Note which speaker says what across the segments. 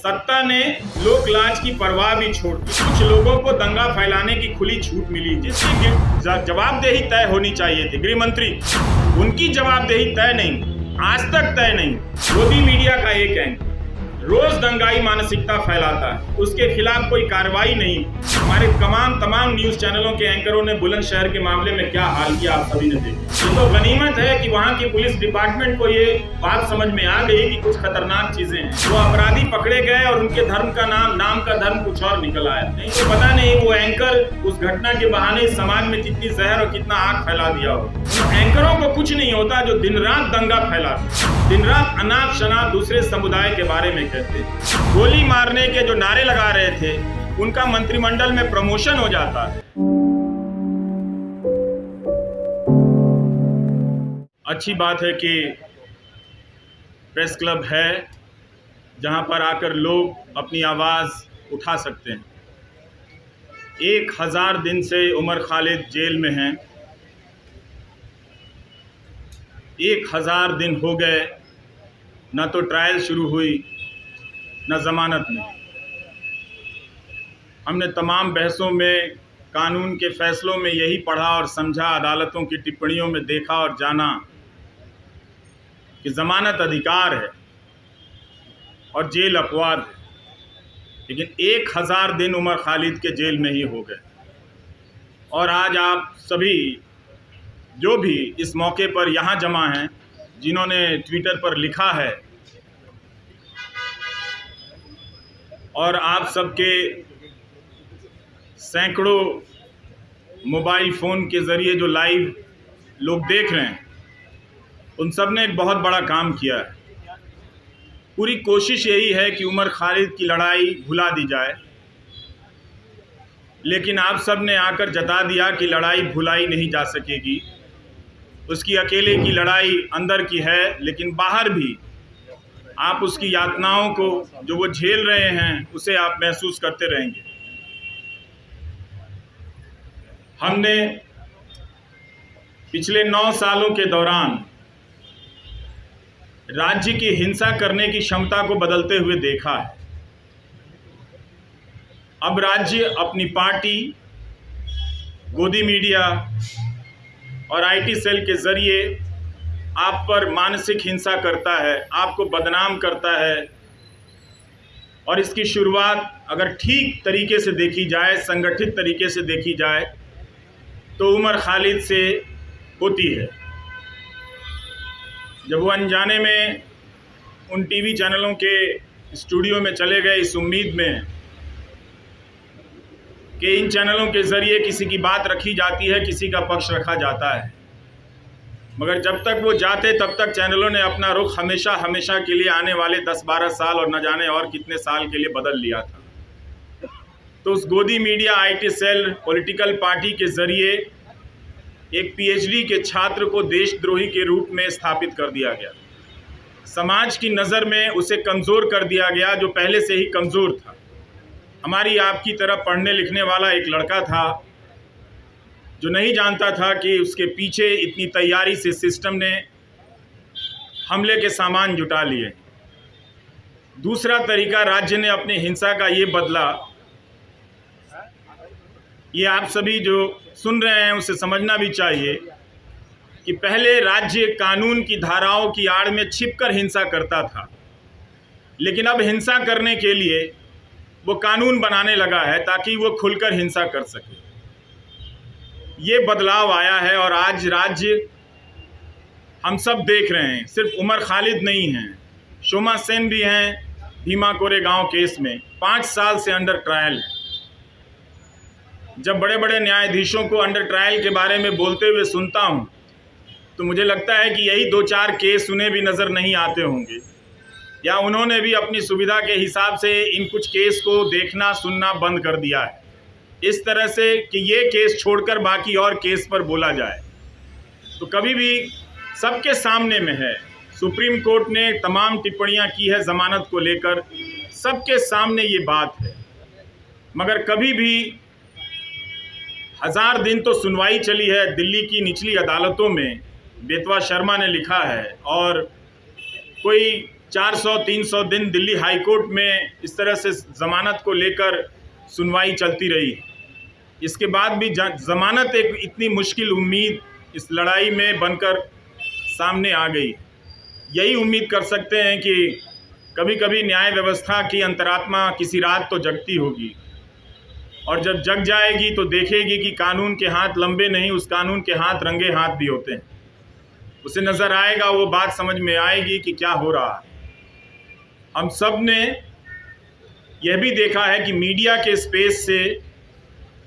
Speaker 1: सत्ता ने लोक लाज की परवाह भी छोड़ दी। कुछ लोगों को दंगा फैलाने की खुली छूट मिली, जिसकी जवाबदेही तय होनी चाहिए थी। गृह मंत्री, उनकी जवाबदेही तय नहीं, आज तक तय नहीं। मोदी मीडिया का एक एंकर रोज दंगाई मानसिकता फैलाता है, उसके खिलाफ कोई कार्रवाई नहीं। हमारे तमाम न्यूज चैनलों के एंकरों ने बुलंदशहर के मामले में क्या हाल किया, आप सभी ने देखा। ये तो गनीमत है कि वहाँ की पुलिस डिपार्टमेंट को ये बात समझ में आ गई कि कुछ खतरनाक चीजें हैं। वो अपराधी पकड़े गए और उनके धर्म का नाम का धर्म कुछ और निकल आया। नहीं तो पता नहीं वो एंकर उस घटना के बहाने समाज में कितनी जहर और कितना आग फैला दिया हो। एंकरों को कुछ नहीं होता जो दिन रात दंगा फैलाते, दिन रात अनाप शनाप दूसरे समुदाय के बारे में कहते। गोली मारने के जो नारे लगा रहे थे, उनका मंत्रिमंडल में प्रमोशन हो जाता है। अच्छी बात है कि प्रेस क्लब है जहां पर आकर लोग अपनी आवाज उठा सकते हैं। 1000 दिन से उमर खालिद जेल में हैं। 1000 दिन हो गए, ना तो ट्रायल शुरू हुई न जमानत में। हमने तमाम बहसों में, कानून के फैसलों में यही पढ़ा और समझा, अदालतों की टिप्पणियों में देखा और जाना कि जमानत अधिकार है और जेल अपवाद है। लेकिन 1000 दिन उमर खालिद के जेल में ही हो गए। और आज आप सभी जो भी इस मौके पर यहाँ जमा हैं, जिन्होंने ट्विटर पर लिखा है और आप सबके सैकड़ों मोबाइल फ़ोन के ज़रिए जो लाइव लोग देख रहे हैं, उन सब ने एक बहुत बड़ा काम किया है। पूरी कोशिश यही है कि उमर खालिद की लड़ाई भुला दी जाए, लेकिन आप सब ने आकर जता दिया कि लड़ाई भुलाई नहीं जा सकेगी। उसकी अकेले की लड़ाई अंदर की है, लेकिन बाहर भी आप उसकी यातनाओं को जो वो झेल रहे हैं, उसे आप महसूस करते रहेंगे। हमने पिछले 9 सालों के दौरान राज्य की हिंसा करने की क्षमता को बदलते हुए देखा है। अब राज्य अपनी पार्टी, गोदी मीडिया और आईटी सेल के जरिए आप पर मानसिक हिंसा करता है, आपको बदनाम करता है। और इसकी शुरुआत अगर ठीक तरीके से देखी जाए, संगठित तरीके से देखी जाए, तो उमर खालिद से होती है। जब वो अनजाने में उन टीवी चैनलों के स्टूडियो में चले गए इस उम्मीद में कि इन चैनलों के ज़रिए किसी की बात रखी जाती है, किसी का पक्ष रखा जाता है, मगर जब तक वो जाते तब तक चैनलों ने अपना रुख हमेशा के लिए आने वाले 10-12 साल और न जाने और कितने साल के लिए बदल लिया था। तो उस गोदी media IT cell political party के ज़रिए एक पीएचडी के छात्र को देशद्रोही के रूप में स्थापित कर दिया गया। समाज की नज़र में उसे कमज़ोर कर दिया गया, जो पहले से ही कमज़ोर था। हमारी आपकी तरह पढ़ने लिखने वाला एक लड़का था जो नहीं जानता था कि उसके पीछे इतनी तैयारी से सिस्टम ने हमले के सामान जुटा लिए। दूसरा तरीका राज्य ने अपने हिंसा का ये बदला, ये आप सभी जो सुन रहे हैं उसे समझना भी चाहिए कि पहले राज्य कानून की धाराओं की आड़ में छिपकर हिंसा करता था, लेकिन अब हिंसा करने के लिए वो कानून बनाने लगा है ताकि वो खुलकर हिंसा कर सके। ये बदलाव आया है और आज राज्य हम सब देख रहे हैं। सिर्फ उमर खालिद नहीं हैं, शोमा सेन भी हैं भीमा कोरेगांव केस में, 5 साल से अंडर ट्रायल है। जब बड़े बड़े न्यायाधीशों को अंडर ट्रायल के बारे में बोलते हुए सुनता हूँ तो मुझे लगता है कि यही 2-4 केस उन्हें भी नज़र नहीं आते होंगे, या उन्होंने भी अपनी सुविधा के हिसाब से इन कुछ केस को देखना सुनना बंद कर दिया है, इस तरह से कि ये केस छोड़कर बाकी और केस पर बोला जाए। तो कभी भी सबके सामने में है, सुप्रीम कोर्ट ने तमाम टिप्पणियां की है ज़मानत को लेकर, सबके सामने ये बात है, मगर कभी भी 1000 दिन तो सुनवाई चली है दिल्ली की निचली अदालतों में। बेतवा शर्मा ने लिखा है और कोई 400-300 दिन दिल्ली हाई कोर्ट में इस तरह से ज़मानत को लेकर सुनवाई चलती रही। इसके बाद भी ज़मानत एक इतनी मुश्किल उम्मीद इस लड़ाई में बनकर सामने आ गई। यही उम्मीद कर सकते हैं कि कभी कभी न्याय व्यवस्था की अंतरात्मा किसी रात तो जगती होगी, और जब जग जाएगी तो देखेगी कि कानून के हाथ लंबे नहीं, उस कानून के हाथ रंगे हाथ भी होते हैं। उसे नज़र आएगा, वो बात समझ में आएगी कि क्या हो रहा है। हम सब ने यह भी देखा है कि मीडिया के स्पेस से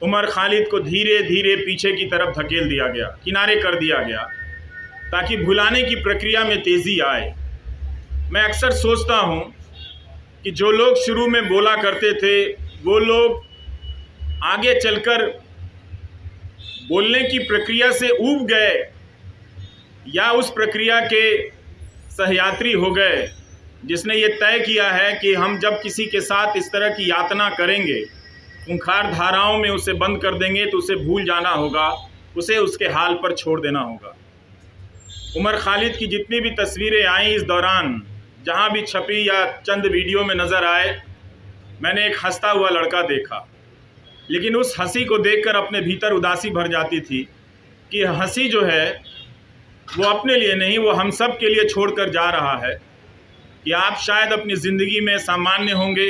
Speaker 1: उमर खालिद को धीरे धीरे पीछे की तरफ धकेल दिया गया, किनारे कर दिया गया, ताकि भुलाने की प्रक्रिया में तेज़ी आए। मैं अक्सर सोचता हूँ कि जो लोग शुरू में बोला करते थे वो लोग आगे चलकर बोलने की प्रक्रिया से ऊब गए या उस प्रक्रिया के सहयात्री हो गए, जिसने ये तय किया है कि हम जब किसी के साथ इस तरह की यातना करेंगे, खूंखार धाराओं में उसे बंद कर देंगे, तो उसे भूल जाना होगा, उसे उसके हाल पर छोड़ देना होगा। उमर खालिद की जितनी भी तस्वीरें आई इस दौरान, जहाँ भी छपी या चंद वीडियो में नज़र आए, मैंने एक हंसता हुआ लड़का देखा। लेकिन उस हंसी को देखकर अपने भीतर उदासी भर जाती थी कि हंसी जो है वो अपने लिए नहीं, वो हम सब के लिए छोड़कर जा रहा है। कि आप शायद अपनी ज़िंदगी में सामान्य होंगे,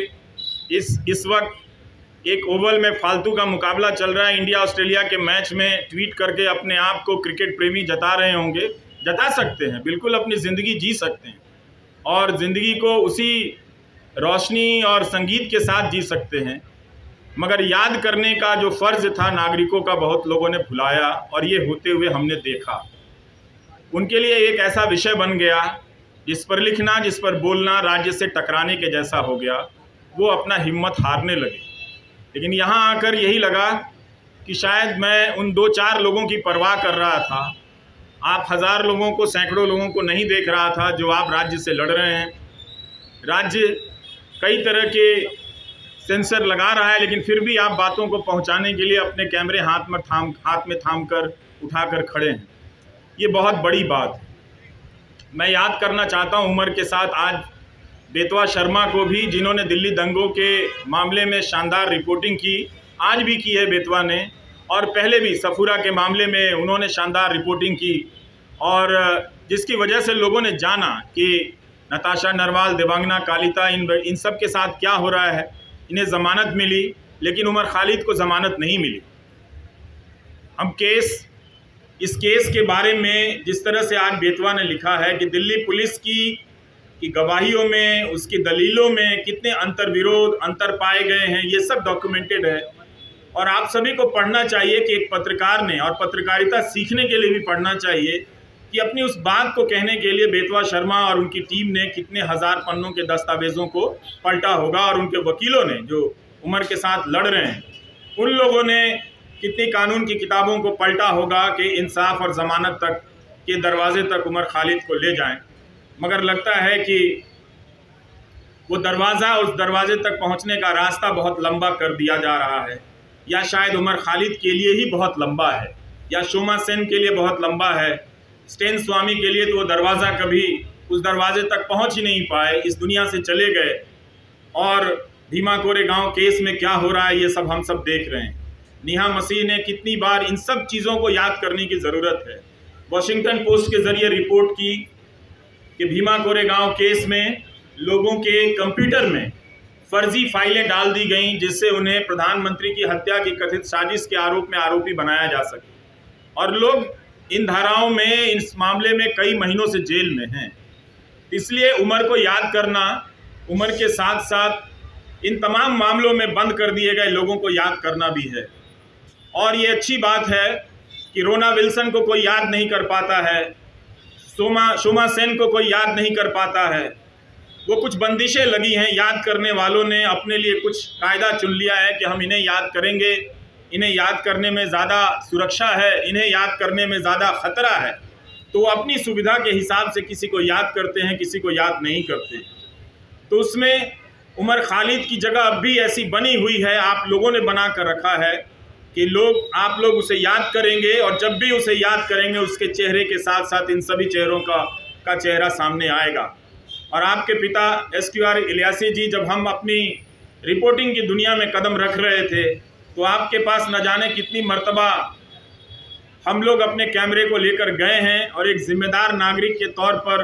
Speaker 1: इस वक्त एक ओवल में फालतू का मुकाबला चल रहा है, इंडिया ऑस्ट्रेलिया के मैच में ट्वीट करके अपने आप को क्रिकेट प्रेमी जता रहे होंगे। जता सकते हैं, बिल्कुल अपनी ज़िंदगी जी सकते हैं, और ज़िंदगी को उसी रोशनी और संगीत के साथ जी सकते हैं। मगर याद करने का जो फ़र्ज़ था नागरिकों का, बहुत लोगों ने भुलाया, और ये होते हुए हमने देखा। उनके लिए एक ऐसा विषय बन गया जिस पर लिखना, जिस पर बोलना राज्य से टकराने के जैसा हो गया। वो अपना हिम्मत हारने लगे। लेकिन यहाँ आकर यही लगा कि शायद मैं उन 2-4 लोगों की परवाह कर रहा था। आप हज़ार लोगों को, सैकड़ों लोगों को नहीं देख रहा था जो आप राज्य से लड़ रहे हैं। राज्य कई तरह के सेंसर लगा रहा है, लेकिन फिर भी आप बातों को पहुंचाने के लिए अपने कैमरे हाथ में थाम कर उठाकर खड़े हैं। ये बहुत बड़ी बात है। मैं याद करना चाहता हूं उमर के साथ आज बेतवा शर्मा को भी, जिन्होंने दिल्ली दंगों के मामले में शानदार रिपोर्टिंग की, आज भी की है बेतवा ने, और पहले भी सफूरा के मामले में उन्होंने शानदार रिपोर्टिंग की, और जिसकी वजह से लोगों ने जाना कि नताशा नरवाल, देवांगना कालिता, इन सब के साथ क्या हो रहा है। इन्हें ज़मानत मिली, लेकिन उमर खालिद को ज़मानत नहीं मिली। हम इस केस के बारे में जिस तरह से आज बेतवा ने लिखा है कि दिल्ली पुलिस की गवाहियों में, उसकी दलीलों में कितने अंतर पाए गए हैं, ये सब डॉक्यूमेंटेड है। और आप सभी को पढ़ना चाहिए कि एक पत्रकार ने, और पत्रकारिता सीखने के लिए भी पढ़ना चाहिए कि अपनी उस बात को कहने के लिए बेतवा शर्मा और उनकी टीम ने कितने हज़ार पन्नों के दस्तावेज़ों को पलटा होगा, और उनके वकीलों ने जो उमर के साथ लड़ रहे हैं, उन लोगों ने कितनी कानून की किताबों को पलटा होगा कि इंसाफ और ज़मानत तक के दरवाजे तक उमर खालिद को ले जाएं। मगर लगता है कि वो दरवाज़ा, उस दरवाजे तक पहुंचने का रास्ता बहुत लंबा कर दिया जा रहा है, या शायद उमर खालिद के लिए ही बहुत लंबा है, या शोमा सेन के लिए बहुत लंबा है, स्टेन स्वामी के लिए तो वो दरवाज़ा कभी उस दरवाजे तक पहुंच ही नहीं पाए, इस दुनिया से चले गए। और भीमा कोरेगांव केस में क्या हो रहा है ये सब हम सब देख रहे हैं। नेहा मसीह ने कितनी बार इन सब चीज़ों को याद करने की ज़रूरत है। वॉशिंगटन पोस्ट के ज़रिए रिपोर्ट की कि भीमा कोरेगांव केस में लोगों के कंप्यूटर में फर्जी फाइलें डाल दी गईं, जिससे उन्हें प्रधानमंत्री की हत्या की कथित साजिश के आरोप में आरोपी बनाया जा सके, और लोग इन धाराओं में, इस मामले में कई महीनों से जेल में हैं। इसलिए उमर को याद करना, उमर के साथ साथ इन तमाम मामलों में बंद कर दिए गए लोगों को याद करना भी है। और ये अच्छी बात है कि रोना विल्सन को कोई याद नहीं कर पाता है, शोमा सेन को कोई याद नहीं कर पाता है। वो कुछ बंदिशें लगी हैं, याद करने वालों ने अपने लिए कुछ कायदा चुन लिया है कि हम इन्हें याद करेंगे, इन्हें याद करने में ज़्यादा सुरक्षा है, इन्हें याद करने में ज़्यादा ख़तरा है, तो वो अपनी सुविधा के हिसाब से किसी को याद करते हैं, किसी को याद नहीं करते। तो उसमें उमर खालिद की जगह अब भी ऐसी बनी हुई है, आप लोगों ने बना कर रखा है कि आप लोग उसे याद करेंगे, और जब भी उसे याद करेंगे उसके चेहरे के साथ साथ इन सभी चेहरों का चेहरा सामने आएगा। और आपके पिता SQR इलियासी जी जब हम अपनी रिपोर्टिंग की दुनिया में कदम रख रहे थे तो आपके पास न जाने कितनी मर्तबा हम लोग अपने कैमरे को लेकर गए हैं, और एक जिम्मेदार नागरिक के तौर पर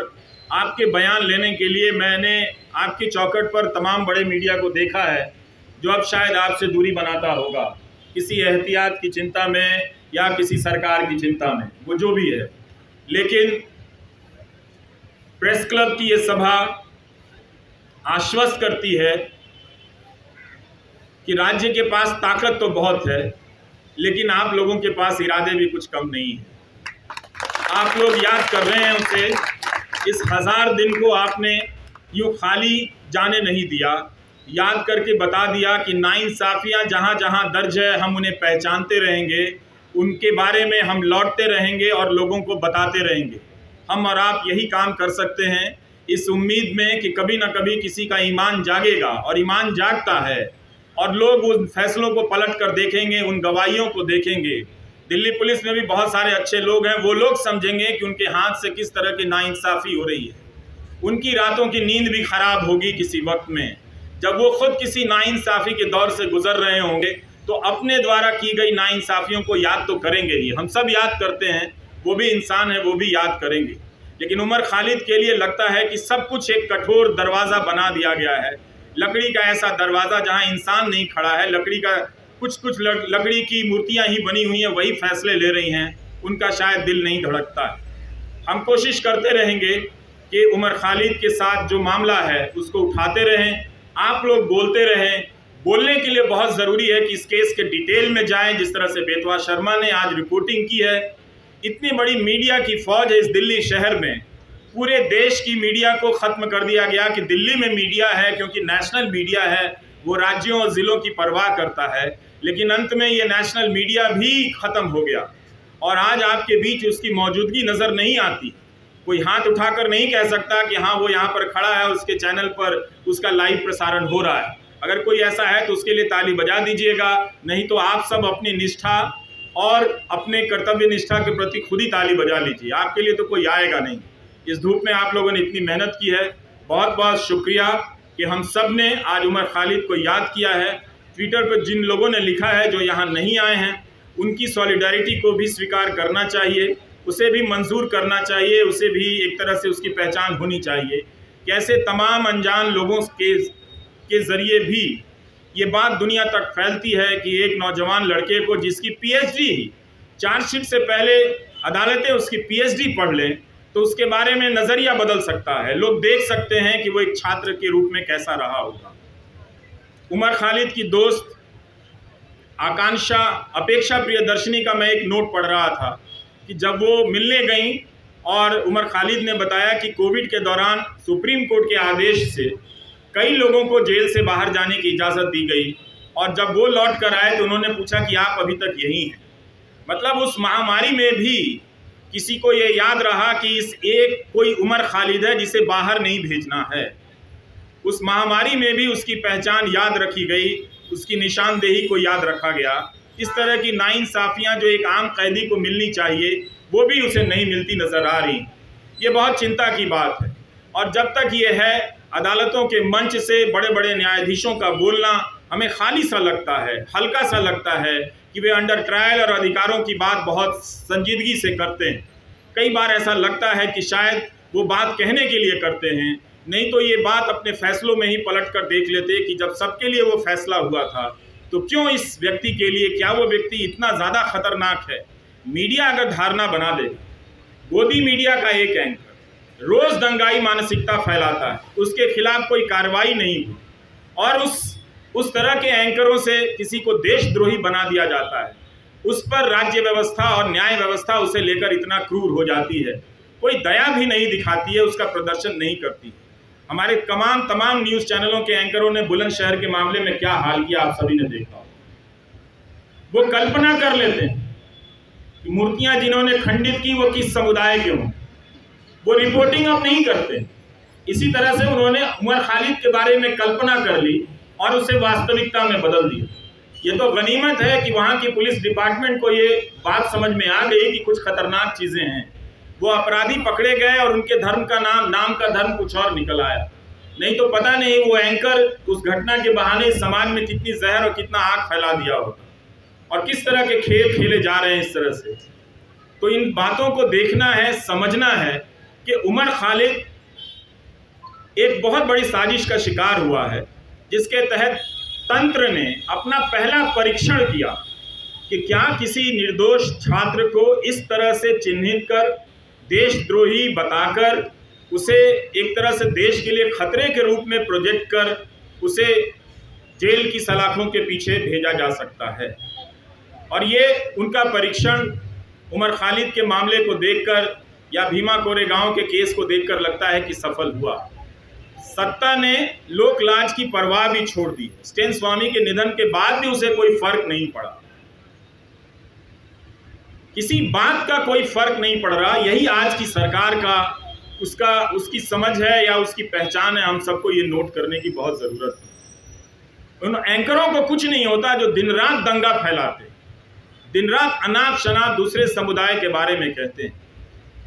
Speaker 1: आपके बयान लेने के लिए मैंने आपकी चौखट पर तमाम बड़े मीडिया को देखा है, जो अब शायद आपसे दूरी बनाता होगा किसी एहतियात की चिंता में या किसी सरकार की चिंता में, वो जो भी है। लेकिन प्रेस क्लब की ये सभा आश्वस्त करती है कि राज्य के पास ताकत तो बहुत है, लेकिन आप लोगों के पास इरादे भी कुछ कम नहीं है। आप लोग याद कर रहे हैं उसे, इस 1000 दिन को आपने यूँ खाली जाने नहीं दिया, याद करके बता दिया कि नाइंसाफ़ियाँ जहाँ जहाँ दर्ज है हम उन्हें पहचानते रहेंगे, उनके बारे में हम लौटते रहेंगे और लोगों को बताते रहेंगे। हम और आप यही काम कर सकते हैं, इस उम्मीद में कि कभी ना कभी किसी का ईमान जागेगा, और ईमान जागता है और लोग उन फैसलों को पलट कर देखेंगे, उन गवाहियों को देखेंगे। दिल्ली पुलिस में भी बहुत सारे अच्छे लोग हैं, वो लोग समझेंगे कि उनके हाथ से किस तरह की नाइंसाफ़ी हो रही है। उनकी रातों की नींद भी खराब होगी किसी वक्त में, जब वो खुद किसी नाइंसाफ़ी के दौर से गुजर रहे होंगे तो अपने द्वारा की गई नाइंसाफ़ियों को याद तो करेंगे ही। हम सब याद करते हैं, वो भी इंसान है, वो भी याद करेंगे। लेकिन उमर खालिद के लिए लगता है कि सब कुछ एक कठोर दरवाज़ा बना दिया गया है, लकड़ी का ऐसा दरवाज़ा जहां इंसान नहीं खड़ा है, लकड़ी का कुछ लकड़ी की मूर्तियां ही बनी हुई हैं, वही फैसले ले रही हैं, उनका शायद दिल नहीं धड़कता है। हम कोशिश करते रहेंगे कि उमर खालिद के साथ जो मामला है उसको उठाते रहें, आप लोग बोलते रहें। बोलने के लिए बहुत ज़रूरी है कि इस केस के डिटेल में जाएं, जिस तरह से बेतवा शर्मा ने आज रिपोर्टिंग की है। इतनी बड़ी मीडिया की फ़ौज है इस दिल्ली शहर में, पूरे देश की मीडिया को ख़त्म कर दिया गया कि दिल्ली में मीडिया है, क्योंकि नेशनल मीडिया है, वो राज्यों और ज़िलों की परवाह करता है। लेकिन अंत में ये नेशनल मीडिया भी ख़त्म हो गया और आज आपके बीच उसकी मौजूदगी नज़र नहीं आती। कोई हाथ उठाकर नहीं कह सकता कि हाँ वो यहाँ पर खड़ा है, उसके चैनल पर उसका लाइव प्रसारण हो रहा है। अगर कोई ऐसा है तो उसके लिए ताली बजा दीजिएगा, नहीं तो आप सब अपनी निष्ठा और अपने कर्तव्य निष्ठा के प्रति खुद ही ताली बजा लीजिए, आपके लिए तो कोई आएगा नहीं। इस धूप में आप लोगों ने इतनी मेहनत की है, बहुत बहुत शुक्रिया कि हम सब ने आज उमर खालिद को याद किया है। ट्विटर पर जिन लोगों ने लिखा है जो यहाँ नहीं आए हैं, उनकी सॉलिडारिटी को भी स्वीकार करना चाहिए, उसे भी मंजूर करना चाहिए, उसे भी एक तरह से उसकी पहचान होनी चाहिए। कैसे तमाम अनजान लोगों के ज़रिए भी ये बात दुनिया तक फैलती है कि एक नौजवान लड़के को जिसकी PhD चार्जशीट से पहले अदालतें उसकी PhD पढ़ लें तो उसके बारे में नज़रिया बदल सकता है, लोग देख सकते हैं कि वो एक छात्र के रूप में कैसा रहा होगा। उमर खालिद की दोस्त आकांक्षा अपेक्षा प्रियदर्शनी का मैं एक नोट पढ़ रहा था कि जब वो मिलने गई और उमर खालिद ने बताया कि कोविड के दौरान सुप्रीम कोर्ट के आदेश से कई लोगों को जेल से बाहर जाने की इजाज़त दी गई, और जब वो लौट कर आए तो उन्होंने पूछा कि आप अभी तक यहीं हैं। मतलब उस महामारी में भी किसी को ये याद रहा कि इस एक कोई उमर खालिद है जिसे बाहर नहीं भेजना है। उस महामारी में भी उसकी पहचान याद रखी गई, उसकी निशानदेही को याद रखा गया। इस तरह की नाइंसाफ़ियाँ जो एक आम कैदी को मिलनी चाहिए वो भी उसे नहीं मिलती नज़र आ रही। ये बहुत चिंता की बात है, और जब तक ये है अदालतों के मंच से बड़े बड़े न्यायाधीशों का बोलना हमें खाली सा लगता है, हल्का सा लगता है कि वे अंडर ट्रायल और अधिकारों की बात बहुत संजीदगी से करते हैं। कई बार ऐसा लगता है कि शायद वो बात कहने के लिए करते हैं, नहीं तो ये बात अपने फैसलों में ही पलट कर देख लेते कि जब सबके लिए वो फैसला हुआ था तो क्यों इस व्यक्ति के लिए, क्या वो व्यक्ति इतना ज़्यादा खतरनाक है। मीडिया अगर धारणा बना दे, गोदी मीडिया का एक एंकर रोज़ दंगाई मानसिकता फैलाता है, उसके खिलाफ कोई कार्रवाई नहीं हुई, और उस तरह के एंकरों से किसी को देशद्रोही बना दिया जाता है, उस पर राज्य व्यवस्था और न्याय व्यवस्था उसे लेकर इतना क्रूर हो जाती है, कोई दया भी नहीं दिखाती है, उसका प्रदर्शन नहीं करती। हमारे तमाम न्यूज़ चैनलों के एंकरों ने बुलंदशहर के मामले में क्या हाल किया आप सभी ने देखा। वो कल्पना कर लेते हैं कि मूर्तियां जिन्होंने खंडित की वो किस समुदाय के हों, वो रिपोर्टिंग अब नहीं करते। इसी तरह से उन्होंने उमर खालिद के बारे में कल्पना कर ली और उसे वास्तविकता में बदल दिया। ये तो गनीमत है कि वहाँ की पुलिस डिपार्टमेंट को ये बात समझ में आ गई कि कुछ खतरनाक चीज़ें हैं। वो अपराधी पकड़े गए और उनके धर्म का नाम का धर्म कुछ और निकल आया। नहीं तो पता नहीं वो एंकर उस घटना के बहाने समाज में कितनी जहर और कितना आग फैला दिया होता, और किस तरह के खेल खेले जा रहे हैं इस तरह से। तो इन बातों को देखना है, समझना है कि उमर खालिद एक बहुत बड़ी साजिश का शिकार हुआ है, जिसके तहत तंत्र ने अपना पहला परीक्षण किया कि क्या किसी निर्दोष छात्र को इस तरह से चिन्हित कर, देशद्रोही बताकर, उसे एक तरह से देश के लिए खतरे के रूप में प्रोजेक्ट कर उसे जेल की सलाखों के पीछे भेजा जा सकता है। और ये उनका परीक्षण उमर खालिद के मामले को देखकर या भीमा कोरेगांव के केस को देखकर लगता है कि सफल हुआ। सत्ता ने लोक लाज की परवाह भी छोड़ दी। स्टेन स्वामी के निधन के बाद भी उसे कोई फर्क नहीं पड़ा, किसी बात का कोई फर्क नहीं पड़ रहा। यही आज की सरकार का उसकी समझ है या उसकी पहचान है। हम सबको ये नोट करने की बहुत ज़रूरत है। उन एंकरों को कुछ नहीं होता जो दिन रात दंगा फैलाते, दिन रात अनाप शनाप दूसरे समुदाय के बारे में कहते हैं,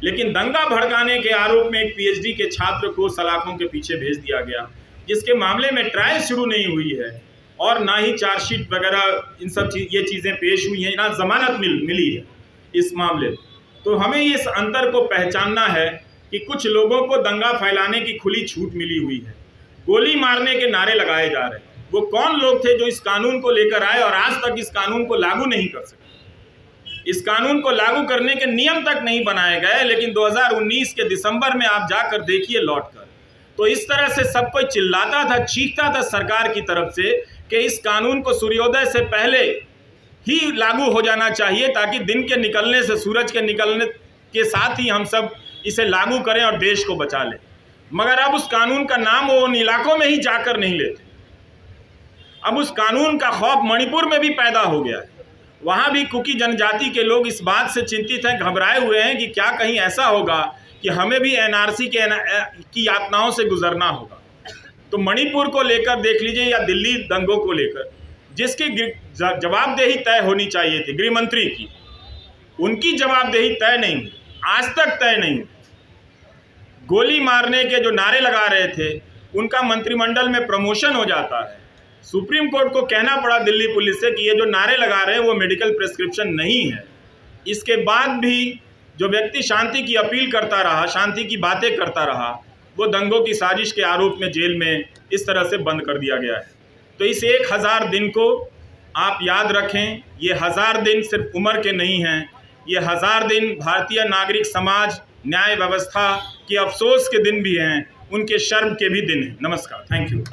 Speaker 1: लेकिन दंगा भड़काने के आरोप में एक पीएचडी के छात्र को सलाखों के पीछे भेज दिया गया, जिसके मामले में ट्रायल शुरू नहीं हुई है और ना ही चार्जशीट वगैरह इन सब ये चीज़ें पेश हुई हैं, ना जमानत मिली है इस मामले। तो हमें इस अंतर को पहचानना है कि कुछ लोगों को दंगा फैलाने की खुली छूट मिली हुई है, गोली मारने के नारे लगाए जा रहे हैं। वो कौन लोग थे जो इस कानून को लेकर आए और आज तक इस कानून को लागू नहीं कर सके? इस कानून को लागू करने के नियम तक नहीं बनाए गए, लेकिन 2019 के दिसंबर में आप जाकर देखिए लौटकर, तो इस तरह से सब कोई चिल्लाता था, चीखता था सरकार की तरफ से कि इस कानून को सूर्योदय से पहले ही लागू हो जाना चाहिए, ताकि दिन के निकलने से, सूरज के निकलने के साथ ही हम सब इसे लागू करें और देश को बचा लें। मगर अब उस कानून का नाम वो उन इलाकों में ही जाकर नहीं लेते। अब उस कानून का खौफ मणिपुर में भी पैदा हो गया है। वहाँ भी कुकी जनजाति के लोग इस बात से चिंतित हैं, घबराए हुए हैं कि क्या कहीं ऐसा होगा कि हमें भी एनआरसी की यातनाओं से गुजरना होगा। तो मणिपुर को लेकर देख लीजिए या दिल्ली दंगों को लेकर, जिसकी जवाबदेही तय होनी चाहिए थी गृह मंत्री की, उनकी जवाबदेही तय नहीं हुई, आज तक तय नहीं हुई। गोली मारने के जो नारे लगा रहे थे उनका मंत्रिमंडल में प्रमोशन हो जाता है। सुप्रीम कोर्ट को कहना पड़ा दिल्ली पुलिस से कि ये जो नारे लगा रहे हैं वो मेडिकल प्रिस्क्रिप्शन नहीं है। इसके बाद भी जो व्यक्ति शांति की अपील करता रहा, शांति की बातें करता रहा, वो दंगों की साजिश के आरोप में जेल में इस तरह से बंद कर दिया गया है। तो इस 1000 दिन को आप याद रखें। ये 1000 दिन सिर्फ उम्र के नहीं हैं, ये 1000 दिन भारतीय नागरिक समाज, न्याय व्यवस्था के अफसोस के दिन भी हैं, उनके शर्म के भी दिन हैं। नमस्कार, थैंक यू।